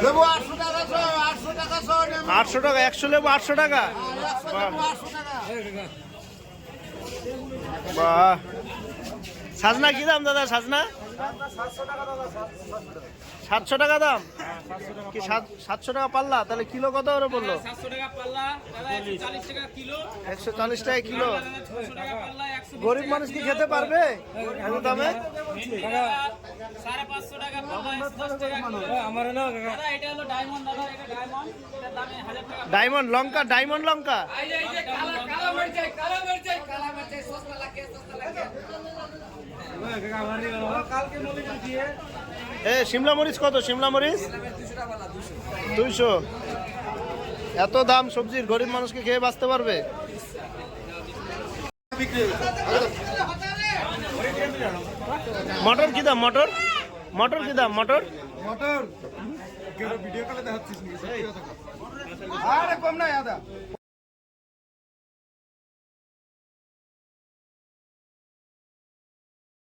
লেবু 800 টাকা 800 টাকা 800 টাকা 100 লেবু 800 টাকা। 800 টাকা। বাহ, সাজনা কি দাম দাদা? সাজনা 700 টাকা দাম। কি 700 টাকা পাল্লা? তাহলে কিলো কত করে পড়লো? 700 টাকা পাল্লা দাদা, 140 টাকা কিলো। 140 টাকা কিলো। 600 টাকা পাল্লা, 120 গরিব মানুষ কি খেতে পারবে এত দামে? 550 টাকা পাল্লা, 110 টাকা কিলো। আমার না দাদা, এটা হলো ডায়মন্ড দাদা, এটা ডায়মন্ড, এটার দাম 1000 টাকা। ডায়মন্ড লঙ্কা, ডায়মন্ড লঙ্কা। এই যে কালা মির্চাই সস্তা লাগে। কালকে মলিকা দিয়ে এ শিমলা মরিচ কত? শিমলা মরিচ 200। এত দাম সবজির, গরিব মানুষকে খেয়ে বাঁচতে পারবে? মটর কি দাম? মটর মটর কি দাম? মটর মোটর ভিডিও কলে দেখাচ্ছিস নাকি? আরে কম নাই আদা।